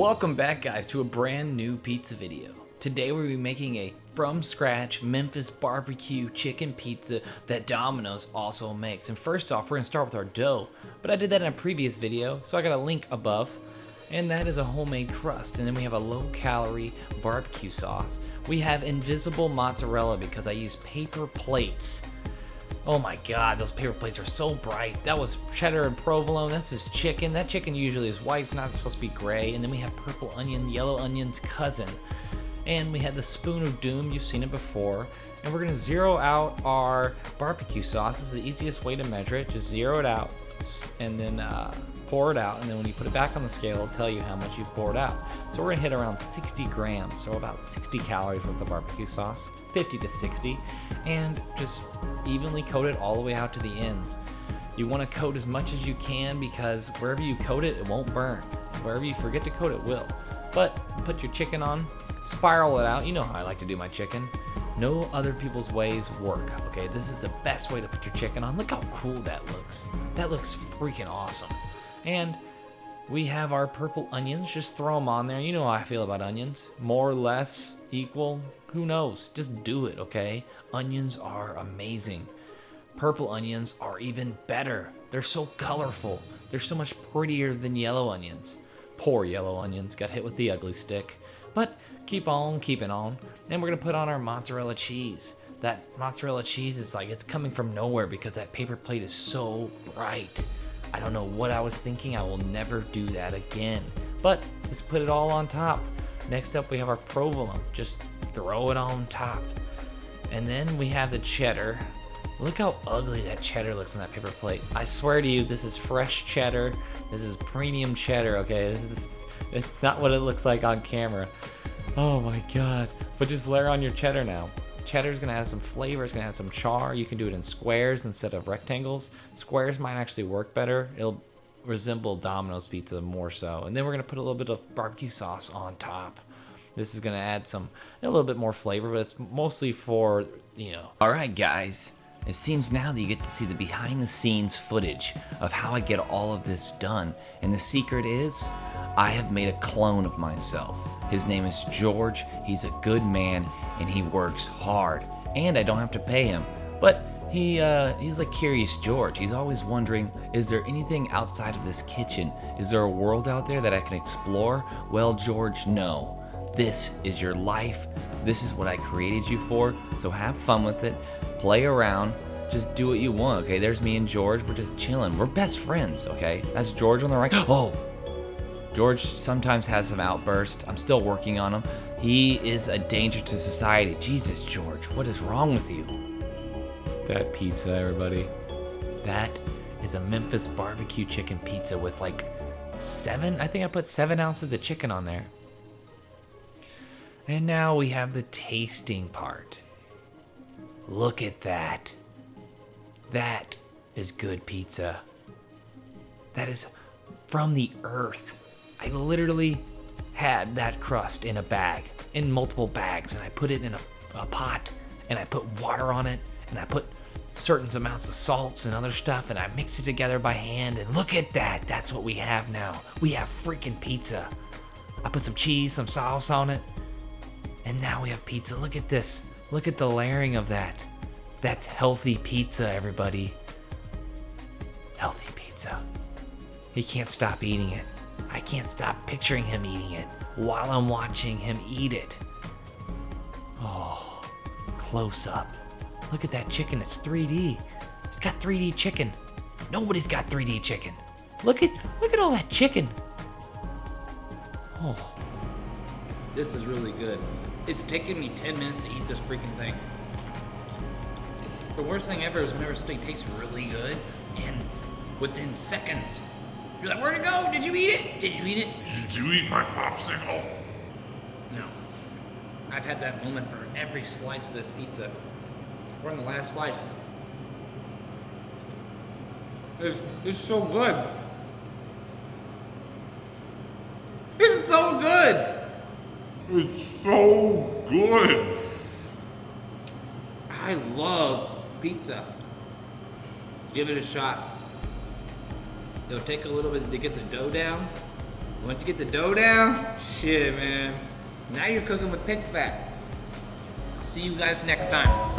Welcome back, guys, to a brand new pizza video. Today we'll be making a from scratch Memphis barbecue chicken pizza that Domino's also makes. And first off, we're gonna start with our dough, but I did that in a previous video, so I got a link above. And that is a homemade crust. And then we have a low calorie barbecue sauce. We have invisible mozzarella because I use paper plates. Oh my god, those paper plates are so bright. That was cheddar and provolone. This is chicken. That chicken usually is white. It's not supposed to be gray. And then we have purple onion, yellow onion's cousin. And we had the spoon of doom. You've seen it before. And we're going to zero out our barbecue sauce. This is the easiest way to measure it. Just zero it out and then pour it out. And then when you put it back on the scale, it'll tell you how much you've poured out. So we're going to hit around 60 grams. So about 60 calories worth of barbecue sauce. 50 to 60. And just evenly coat it all the way out to the ends. You want to coat as much as you can because wherever you coat it, it won't burn. Wherever you forget to coat it will. But put your chicken on, spiral it out. You know how I like to do my chicken. No other people's ways work, okay? This is the best way to put your chicken on. Look how cool that looks. That looks freaking awesome. And we have our purple onions. Just throw them on there. You know how I feel about onions. More or less equal. Who knows? Just do it, okay? Onions are amazing. Purple onions are even better. They're so colorful. They're so much prettier than yellow onions. Poor yellow onions got hit with the ugly stick. But keep on keeping on. And we're gonna put on our mozzarella cheese. That mozzarella cheese is like, it's coming from nowhere because that paper plate is so bright. I don't know what I was thinking. I will never do that again. But just put it all on top. Next up, we have our provolone. Just throw it on top. And then we have the cheddar. Look how ugly that cheddar looks on that paper plate. I swear to you, this is fresh cheddar. This is premium cheddar, okay? It's not what it looks like on camera. Oh my god. But just layer on your cheddar now. Cheddar's gonna add some flavor, it's gonna add some char. You can do it in squares instead of rectangles. Squares might actually work better. It'll resemble Domino's pizza more so. And then we're gonna put a little bit of barbecue sauce on top. This is gonna add a little bit more flavor, but it's mostly for, you know. Alright guys, it seems now that you get to see the behind the scenes footage of how I get all of this done. And the secret is, I have made a clone of myself. His name is George. He's a good man and he works hard. And I don't have to pay him. But he's like Curious George. He's always wondering, is there anything outside of this kitchen? Is there a world out there that I can explore? Well, George, no. This is your life. This is what I created you for. So have fun with it. Play around. Just do what you want, okay? There's me and George. We're just chilling. We're best friends, okay? That's George on the right. Oh! George sometimes has some outbursts. I'm still working on him. He is a danger to society. Jesus, George, what is wrong with you? That pizza, everybody. That is a Memphis barbecue chicken pizza with like I think I put 7 ounces of chicken on there. And now we have the tasting part. Look at that. That is good pizza. That is from the earth. I literally had that crust in a bag, in multiple bags, and I put it in a pot, and I put water on it, and I put certain amounts of salts and other stuff, and I mixed it together by hand, and look at that. That's what we have now. We have freaking pizza. I put some cheese, some sauce on it, and now we have pizza. Look at this. Look at the layering of that. That's healthy pizza, everybody. Healthy pizza. He can't stop eating it. I can't stop picturing him eating it while I'm watching him eat it. Oh, close up. Look at that chicken, it's 3D. It's got 3D chicken. Nobody's got 3D chicken. Look at all that chicken. Oh. This is really good. It's taken me 10 minutes to eat this freaking thing. The worst thing ever is whenever something tastes really good and within seconds, you're like, where'd it go? Did you eat it? Did you eat it? Did you eat my popsicle? No. I've had that moment for every slice of this pizza. We're on the last slice. It's so good. It's so good. It's so good. I love pizza. Give it a shot. It'll take a little bit to get the dough down, Once you get the dough down, shit, man. Now you're cooking with pig fat. See you guys next time.